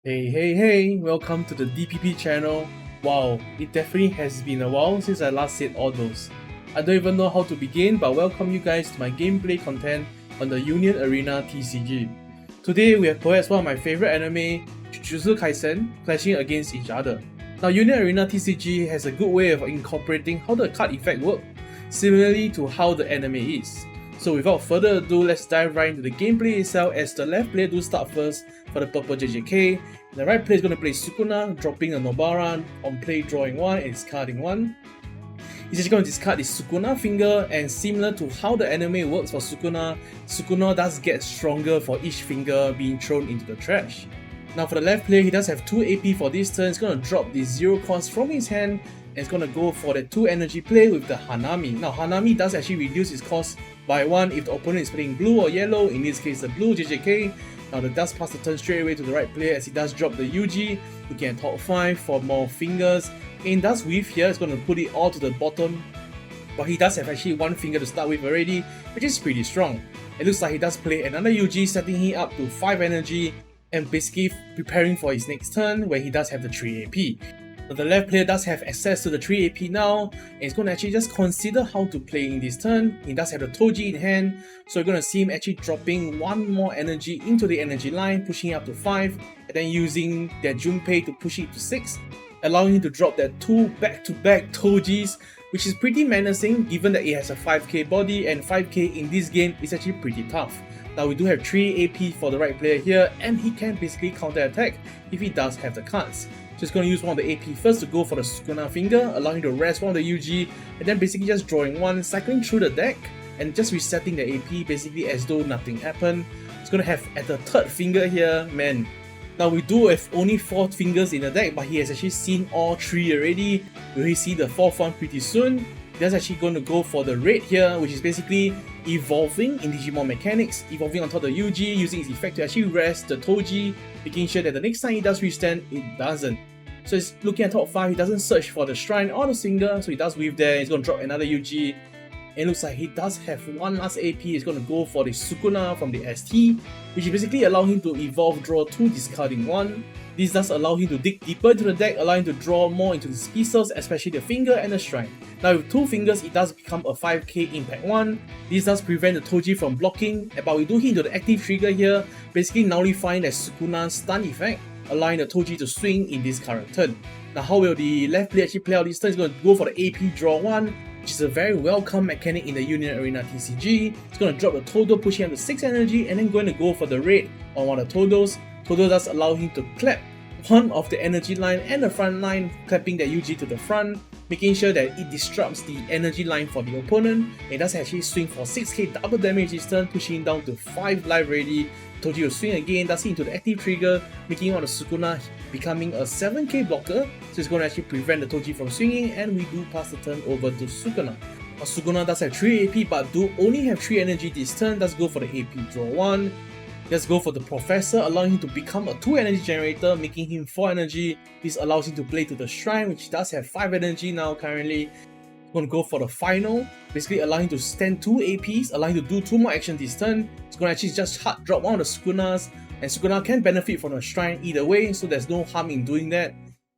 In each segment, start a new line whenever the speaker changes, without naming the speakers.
Hey, welcome to the DPP channel. Wow, it definitely has been a while since I last said all those. I don't even know how to begin, but welcome you guys to my gameplay content on the Union Arena TCG. Today we have perhaps one of my favorite anime, Jujutsu Kaisen, clashing against each other. Now Union Arena TCG has a good way of incorporating how the card effect works, similarly to how the anime is. So without further ado, let's dive right into the gameplay itself as the left player do start first for the purple JJK. The right player is going to play Sukuna, dropping a Nobara on play, drawing 1 and discarding 1. He's just going to discard his Sukuna finger, and similar to how the anime works for Sukuna, Sukuna does get stronger for each finger being thrown into the trash. Now for the left player, he does have 2 AP for this turn. He's going to drop the 0 cost from his hand and it's going to go for the 2 energy play with the Hanami. Now Hanami does actually reduce his cost by 1 if the opponent is playing blue or yellow, in this case the blue JJK. Now the does pass the turn straight away to the right player as he does drop the UG, looking at top 5 for more fingers. And does weave here, it's going to put it all to the bottom, but he does have actually 1 finger to start with already, which is pretty strong. It looks like he does play another UG, setting him up to 5 energy and basically preparing for his next turn where he does have the 3 AP. Now the left player does have access to the 3 AP now, and he's going to actually just consider how to play in this turn. He does have the Toji in hand, so you're going to see him actually dropping 1 more energy into the energy line, pushing it up to 5, and then using their Junpei to push it to 6, allowing him to drop that 2 back-to-back Tojis, which is pretty menacing given that it has a 5k body, and 5k in this game is actually pretty tough. Now we do have 3 AP for the right player here, and he can basically counter-attack if he does have the cards. So he's going to use one of the AP first to go for the Sukuna finger, allowing him to rest one of the UG, and then basically just drawing 1, cycling through the deck, and just resetting the AP basically as though nothing happened. He's going to have at the 3rd finger here, man. Now we do have only 4 fingers in the deck, but he has actually seen all 3 already. Will he see the 4th one pretty soon? He's actually going to go for the red here, which is basically evolving in Digimon mechanics, evolving on top of the UG, using its effect to actually rest the Toji, making sure that the next time he does restand, it doesn't. So he's looking at top 5, he doesn't search for the shrine or the singer, so he does weave there, he's going to drop another UG. And it looks like he does have 1 last AP, he's going to go for the Sukuna from the ST, which is basically allow him to evolve, draw 2, discarding 1. This does allow him to dig deeper into the deck, allowing him to draw more into his pieces, especially the finger and the shrine. Now with 2 fingers, it does become a 5k impact 1. This does prevent the Toji from blocking, but we do hit into the active trigger here, basically nullifying the Sukuna's stun effect, allowing the Toji to swing in this current turn. Now how will the left player actually play out this turn? He's going to go for the AP draw 1, which is a very welcome mechanic in the Union Arena TCG. He's going to drop the Todo, pushing him to 6 energy, and then going to go for the red on one of the Todos. Todo does allow him to clap one of the energy line and the front line, clapping the UG to the front, making sure that it disrupts the energy line for the opponent. It does actually swing for 6k double damage this turn, pushing him down to 5 life already. Toji will swing again, does hit into the active trigger, making one of Sukuna becoming a 7k blocker, so it's going to actually prevent the Toji from swinging, and we do pass the turn over to Sukuna. Now Sukuna does have 3 AP but do only have 3 energy this turn, does go for the AP draw 1. Let's go for the Professor, allowing him to become a 2 energy generator, making him 4 energy. This allows him to play to the Shrine, which does have 5 energy now currently. Going to go for the final, basically allowing him to stand 2 APs, allowing him to do 2 more actions this turn. It's going to actually just hard drop one of the Sukunas, and Sukuna can benefit from the Shrine either way, so there's no harm in doing that.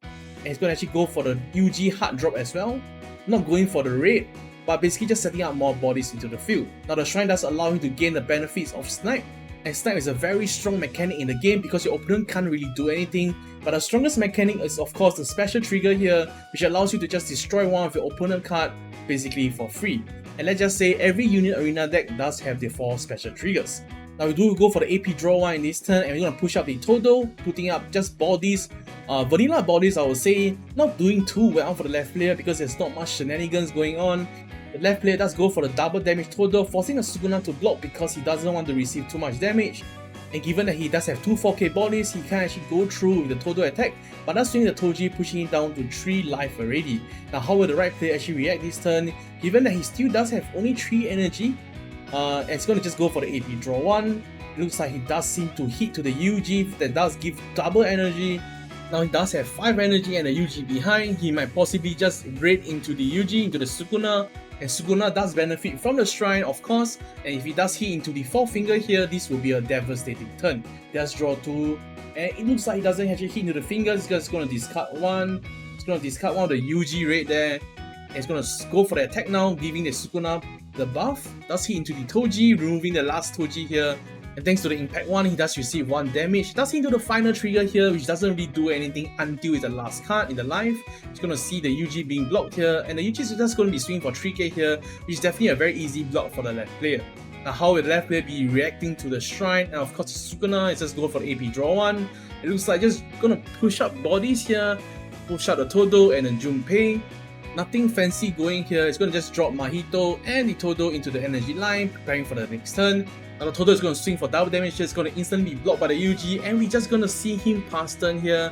And it's going to actually go for the UG hard drop as well, not going for the red, but basically just setting up more bodies into the field. Now the Shrine does allow him to gain the benefits of Snipe, and Snipe is a very strong mechanic in the game because your opponent can't really do anything, but the strongest mechanic is of course the special trigger here, which allows you to just destroy one of your opponent card basically for free. And let's just say every Union Arena deck does have the 4 special triggers. Now we do go for the AP draw 1 in this turn, and we're going to push up the Todo, putting up just bodies. Vanilla bodies, I would say, not doing too well for the left player because there's not much shenanigans going on. The left player does go for the double damage Todo, forcing a Sukuna to block because he doesn't want to receive too much damage. And given that he does have 2 4k bodies, he can actually go through with the Todo attack, but that's swinging the Toji, pushing him down to 3 life already. Now how will the right player actually react this turn? Given that he still does have only 3 energy, and it's going to just go for the AP draw 1. It looks like he does seem to hit to the UG that does give double energy. Now he does have 5 energy and a UG behind. He might possibly just raid into the UG, into the Sukuna, And Sukuna does benefit from the shrine, of course, and if he does hit into the 4th finger here, this will be a devastating turn. He does draw 2, and it looks like he doesn't actually hit into the fingers because it's going to discard 1. It's going to discard one of the UG raid there. And it's going to go for the attack now, giving the Sukuna the buff. Does hit into the Toji, removing the last Toji here. And thanks to the impact 1, he does receive 1 damage. Does hit into the final trigger here, which doesn't really do anything until it's the last card in the life. It's going to see the UG being blocked here, and the UG is just going to be swinging for 3k here, which is definitely a very easy block for the left player. Now how will the left player be reacting to the shrine? And of course Sukuna is just going for the AP draw 1. It looks like just going to push up bodies here, push out the Todo and the Junpei. Nothing fancy going here. It's going to just drop Mahito and the Todo into the energy line, preparing for the next turn. Now the Todo is going to swing for double damage. It's going to instantly be blocked by the UG, and we're just going to see him pass turn here.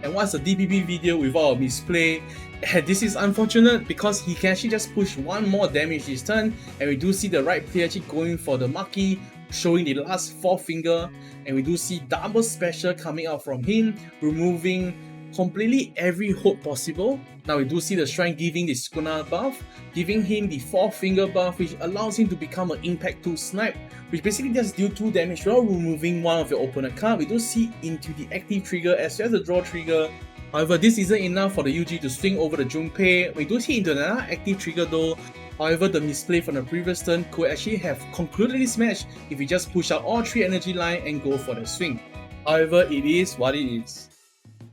And what's a DPP video without a misplay? And this is unfortunate because he can actually just push 1 more damage this turn, and we do see the right player actually going for the Maki, showing the last 4th finger, and we do see double special coming out from him, removing completely every hope possible. Now we do see the shrine giving the Sukuna buff, giving him the 4th finger buff, which allows him to become an impact 2 snipe, which basically just deal 2 damage while removing one of your opponent card. We do see into the active trigger as well as the draw trigger. However, this isn't enough for the UG to swing over the Junpei. We do see into another active trigger though. However, the misplay from the previous turn could actually have concluded this match if we just push out all 3 energy line and go for the swing. However, it is what it is.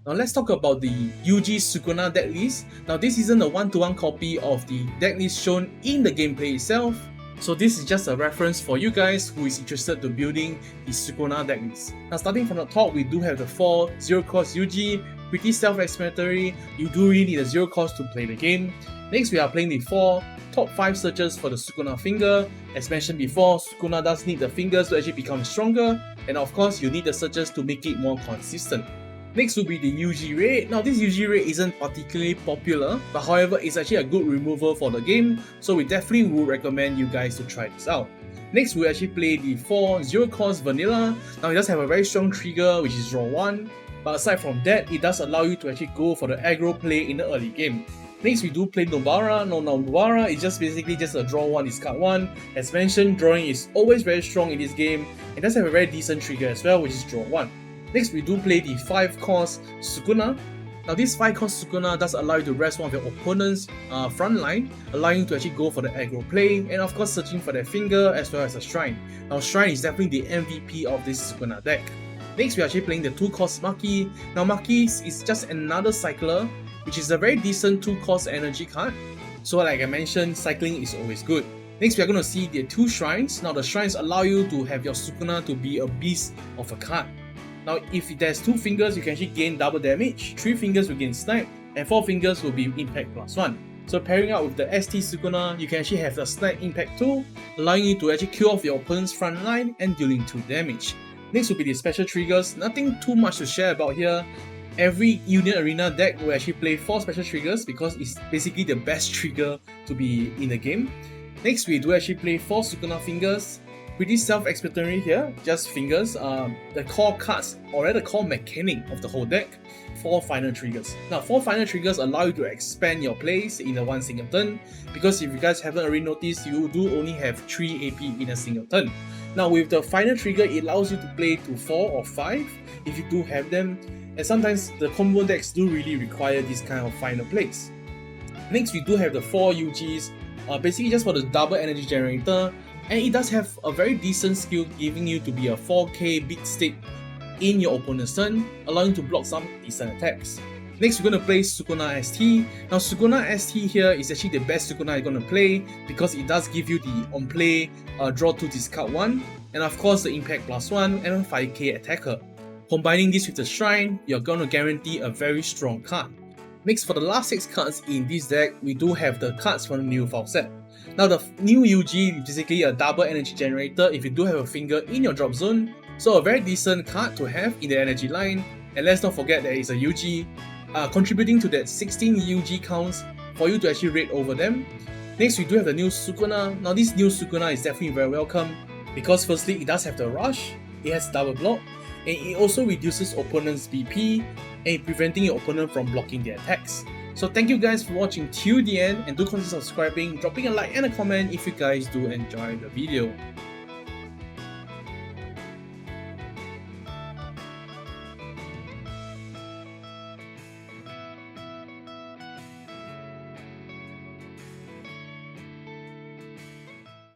Now let's talk about the UG Sukuna deck list. Now this isn't a one-to-one copy of the deck list shown in the gameplay itself, so this is just a reference for you guys who is interested to building the Sukuna deck list. Now starting from the top, we do have the 4 0 cost UG, pretty self-explanatory. You do really need a 0 cost to play the game. Next we are playing the 4 top 5 searches for the Sukuna finger. As mentioned before, Sukuna does need the fingers to actually become stronger, and of course you need the searches to make it more consistent. Next will be the UG raid. Now this UG raid isn't particularly popular, but however it's actually a good removal for the game, so we definitely would recommend you guys to try this out. Next we actually play the 4 0 cost vanilla. Now it does have a very strong trigger, which is draw 1, but aside from that, it does allow you to actually go for the aggro play in the early game. Next we do play Nobara. Now Nobara is just basically just a draw 1, discard 1. As mentioned, drawing is always very strong in this game. It does have a very decent trigger as well, which is draw 1. Next we do play the 5 cost Sukuna. Now this 5 cost Sukuna does allow you to rest one of your opponent's front line, allowing you to actually go for the aggro play, and of course searching for their finger as well as a shrine. Now shrine is definitely the MVP of this Sukuna deck. Next we are actually playing the 2 cost Maki. Now Maki is just another cycler, which is a very decent 2 cost energy card. So like I mentioned, cycling is always good. Next we are going to see the 2 shrines. Now the shrines allow you to have your Sukuna to be a beast of a card. Now if there's 2 fingers, you can actually gain double damage, 3 fingers will gain snipe, and 4 fingers will be impact +1. So pairing up with the ST Sukuna, you can actually have the snipe impact 2, allowing you to actually kill off your opponent's front line and dealing 2 damage. Next will be the special triggers. Nothing too much to share about here. Every Union Arena deck will actually play 4 special triggers because it's basically the best trigger to be in the game. Next we do actually play 4 Sukuna fingers. Pretty self-explanatory here, just fingers. The core cards, or rather the core mechanic of the whole deck, 4 final triggers. Now 4 final triggers allow you to expand your plays in a one single turn, because if you guys haven't already noticed, you do only have 3 AP in a single turn. Now with the final trigger, it allows you to play to 4 or 5 if you do have them, and sometimes the combo decks do really require this kind of final plays. Next we do have the 4 UGs, basically just for the double energy generator, and it does have a very decent skill, giving you to be a 4k beat stick in your opponent's turn, allowing you to block some decent attacks. Next we're going to play Sukuna ST. Now Sukuna ST here is actually the best Sukuna you're going to play because it does give you the on play draw 2 discard 1, and of course the impact +1 and a 5k attacker. Combining this with the shrine, you're going to guarantee a very strong card. Next, for the last 6 cards in this deck, we do have the cards from the new file set. Now the new UG is basically a double energy generator if you do have a finger in your drop zone, so a very decent card to have in the energy line. And let's not forget there is a UG contributing to that 16 UG counts for you to actually raid over them. Next we do have the new Sukuna. Now this new Sukuna is definitely very welcome because firstly it does have the rush, it has double block, and it also reduces opponent's BP and preventing your opponent from blocking their attacks. So thank you guys for watching till the end, and do consider subscribing, dropping a like and a comment if you guys do enjoy the video.